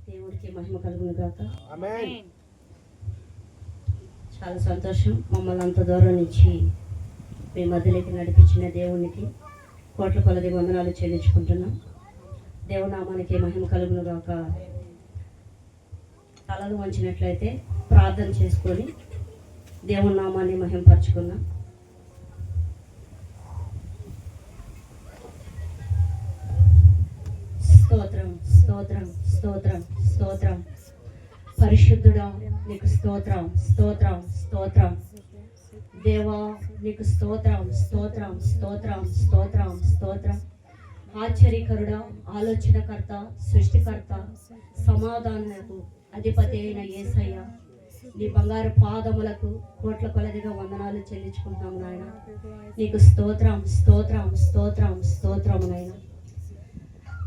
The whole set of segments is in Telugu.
దేవుడికి మహిమ కలుగును గాక. చాలా సంతోషం. మమ్మల్ని అంత దూరం నుంచి మీ మధ్యలోకి నడిపించిన దేవునికి కోట్ల కొలది వందనాలు చెల్లించుకుంటున్నాం. దేవునామానికి మహిమ కలుగును గాక. తలలు వంచినట్లయితే ప్రార్థన చేసుకొని దేవుని నామాన్ని మహిమపరచుకుందాం. స్తోత్రం స్తోత్రం స్తోత్రం స్తోత్రం. పరిశుద్ధుడా నీకు స్తోత్రం స్తోత్రం స్తోత్రం. దేవా నీకు స్తోత్రం స్తోత్రం స్తోత్రం స్తోత్రం స్తోత్రం. ఆశ్చర్యకరుడా, ఆలోచనకర్త, సృష్టికర్త, సమాధానకు అధిపతి అయిన యేసయ్య, నీ బంగారు పాదములకు కోట్ల కొలదిగా వందనాలు చెల్లించుకుంటాం నాయన. నీకు స్తోత్రం స్తోత్రం స్తోత్రం స్తోత్రం నాయన.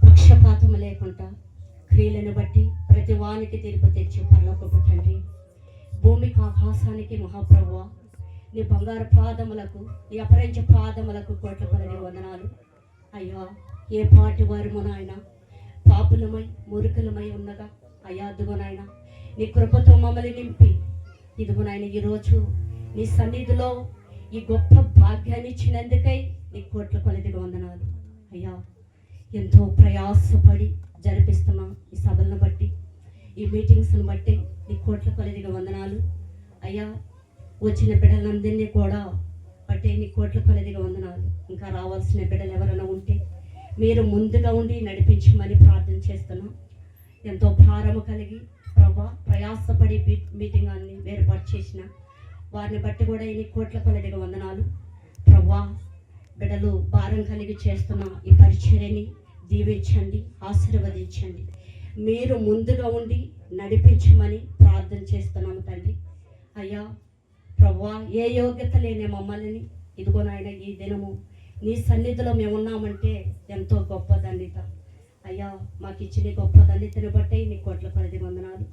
పక్షపాతము లేకుండా క్రియలను బట్టి ప్రతి వానికి తీర్పు తెచ్చి పరలోకపు తండ్రి, భూమికి ఆకాశానికి మహాప్రభువ, నీ బంగారు పాదములకు, నీ అపరంచ పాదములకు కోట్ల కొలది వందనాలు అయ్యా. ఏ పాటి వారు నాయన పాపులమై మురుకులమై ఉన్నగా అయ్యా, అదుగో నాయన నీ కృపతో మమ్మల్ని నింపి ఇదిగో నాయన ఈరోజు నీ సన్నిధిలో ఈ గొప్ప భాగ్యాన్ని ఇచ్చినందుకై నీ కోట్ల కొలదిగా వందనాలు అయ్యా. ఎంతో ప్రయాసపడి జరిపిస్తున్నాం ఈ సభలను బట్టి, ఈ మీటింగ్స్ని బట్టి నీ కోట్ల కొలదిగా వందనాలు అయ్యా. వచ్చిన బిడ్డలందరినీ కూడా బట్టి నీ కోట్ల కొలదిగా వందనాలు. ఇంకా రావాల్సిన బిడ్డలు ఎవరైనా ఉంటే మీరు ముందుగా ఉండి నడిపించమని ప్రార్థన చేస్తున్నాం. ఎంతో భారము కలిగి ప్రభా ప్రయాసపడి మీటింగ్ అన్ని ఏర్పాటు చేసిన వారిని బట్టి కూడా ఈ కోట్ల కొలదిగా వందనాలు ప్రభా. బిడ్డలు భారం కలిగి చేస్తున్న ఈ పరిచర్యని దీవించండి, ఆశీర్వదించండి. మీరు ముందుగా ఉండి నడిపించమని ప్రార్థన చేస్తున్నాము తండ్రి అయ్యా. ప్రభా ఏ యోగ్యత లేని మమ్మల్ని ఇదిగో నాయన ఈ దినము నీ సన్నిధిలో మేము ఉన్నామంటే ఎంతో గొప్ప దండిత అయ్యా. మాకు ఇచ్చిన గొప్ప దండితను బట్టి నీ కోట్ల కొలది వందనాలు.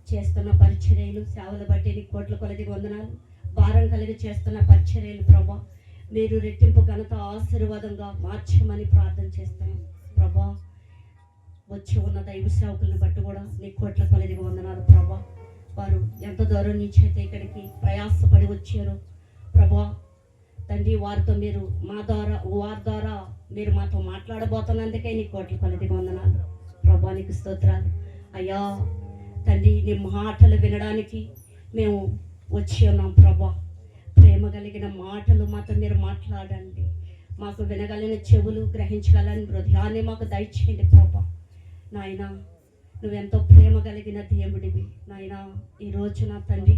చేస్తున్న పరిచర్యలు సేవలు బట్టి నీ కోట్ల కొలది వందనాలు. భారం కలిగి చేస్తున్న పరిచర్యలు ప్రభా మీరు రెట్టింపు ఘనత ఆశీర్వాదంగా మార్చమని ప్రార్థన చేస్తున్నాం ప్రభా. వచ్చి ఉన్న దైవ సేవకులను బట్టి కూడా నీ కోట్ల కొలది వందనాలు ప్రభా. వారు ఎంత దూరం నుంచి అయితే ఇక్కడికి ప్రయాసపడి వచ్చారు ప్రభా తండ్రి, వారితో మీరు వారి ద్వారా మీరు మాతో మాట్లాడబోతున్నందుకే నీ కోట్ల కొలది వందనాలు ప్రభా. నీకు స్తోత్రాలు అయ్యా తండ్రి. నీ మాటలు వినడానికి మేము వచ్చి ఉన్నాం ప్రభా. ప్రేమ కలిగిన మాటలు మాతో మీరు మాట్లాడండి. మాకు వినగలిగిన చెవులు, గ్రహించగలని హృదయాన్ని మాకు దయచేయండి ప్రభా. నాయన నువ్వెంతో ప్రేమ కలిగిన దేవుడివి నాయన. ఈరోజు నా తండ్రి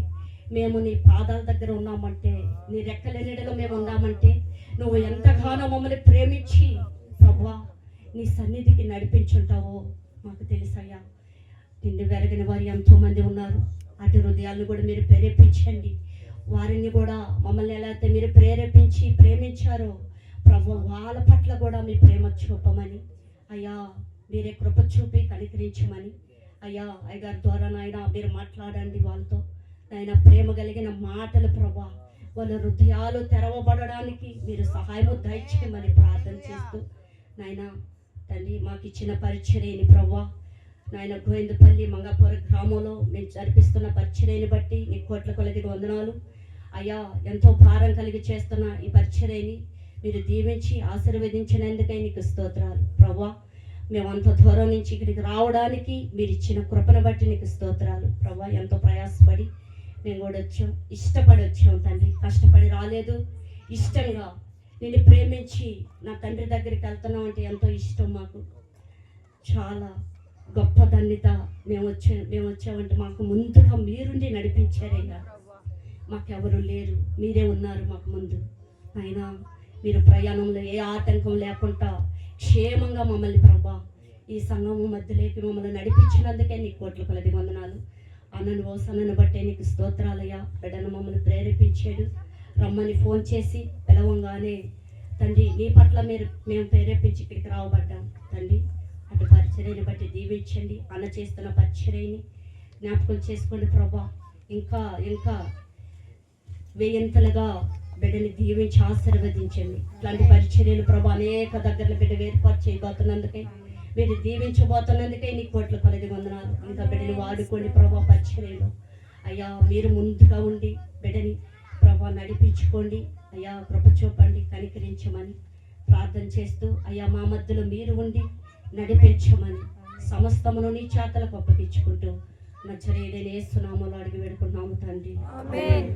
మేము నీ పాదాల దగ్గర ఉన్నామంటే, నీ రెక్కల నీడలో మేము ఉన్నామంటే నువ్వు ఎంతగానో మమ్మల్ని ప్రేమించి ప్రభా నీ సన్నిధికి నడిపించుంటావో మాకు తెలుసయ్యా. నిన్ను వెరగిన వారు ఎంతోమంది ఉన్నారు. అటు హృదయాలను కూడా మీరు ప్రేరేపించండి. వారిని కూడా మమ్మల్ని ఎలా అయితే మీరు ప్రేమించారో ప్రభు వాళ్ళ పట్ల కూడా మీ ప్రేమ చూపమని అయ్యా, మీరే కృప చూపి కనికరించమని అయ్యా. అయ్యగారి ద్వారా నాయన మీరు మాట్లాడండి వాళ్ళతో నాయన. ప్రేమ కలిగిన మాటలు ప్రభా వాళ్ళ హృదయాలు తెరవబడడానికి మీరు సహాయము దయచేయమని ప్రార్థన చేస్తూ నాయన తండ్రి మాకు ఇచ్చిన పరిచర్యని ప్రభా నాయన గోవిందపల్లి మంగాపుర గ్రామంలో మేము జరిపిస్తున్న పరిచర్యని బట్టి నీ కోట్ల కొలదిగా వందనాలు అయ్యా. ఎంతో భారం కలిగి చేస్తున్న ఈ పరిచర్యని మీరు దీవించి ఆశీర్వదించినందుకై నీకు స్తోత్రాలు ప్రభా. మేమంత దూరం నుంచి ఇక్కడికి రావడానికి మీరు ఇచ్చిన కృపను బట్టి నీకు స్తోత్రాలు ప్రభా. ఎంతో ప్రయాసపడి మేము కూడా వచ్చాం, ఇష్టపడి వచ్చాం తండ్రి. కష్టపడి రాలేదు, ఇష్టంగా నిన్ను ప్రేమించి నా తండ్రి దగ్గరికి వెళ్తున్నాం అంటే ఎంతో ఇష్టం మాకు. చాలా గొప్ప ధన్యత. మేము వచ్చామంటే మాకు ముందుగా మీరుండి నడిపించారయ్యా. మాకెవరు లేరు, మీరే ఉన్నారు మాకు ముందు అయినా. మీరు ప్రయాణంలో ఏ ఆటంకం లేకుండా క్షేమంగా మమ్మల్ని ప్రభా ఈ సంఘము మధ్యలోకి మమ్మల్ని నడిపించినందుకే నీకు కోట్ల కొలది వందనాలు. అన్నను ఓసన్నను బట్టే నీకు స్తోత్రాలయ్యా. బిడ్డను మమ్మల్ని ప్రేరేపించాడు, రమ్మని ఫోన్ చేసి పిలవంగానే తండ్రి నీ పట్ల మేము ప్రేరేపించి ఇక్కడికి రావబడ్డాం తండ్రి. అటు పరిచర్యని బట్టి దీవించండి. అన్న చేస్తున్న పరిచర్యని జ్ఞాపకం చేసుకోండి ప్రభా. ఇంకా ఇంకా వేయంతలుగా బిడ్డని దీవించి ఆశీర్వదించండి. ఇట్లాంటి పరిచర్యలు ప్రభా అనేక దగ్గరలో బిడ్డ ఏర్పాటు చేయబోతున్నందుకే, మీరు దీవించబోతున్నందుకే నీ కోట్ల కొలది వందనాలు. ఇంకా బిడ్డని వాడుకోండి ప్రభా పరిచర్యలో. అయ్యా మీరు ముందుగా ఉండి బిడ్డని ప్రభా నడిపించుకోండి. అయ్యా కృప చూపండి, కనికరించమని ప్రార్థన చేస్తూ, అయ్యా మా మధ్యలో మీరు ఉండి నడిపించమని సమస్తమును నీ చేతలకు అప్పగించుకుంటూ నజరేయుడైన యేసు నామములో అడిగి వేడుకుంటున్నాము తండ్రి. ఆమేన్.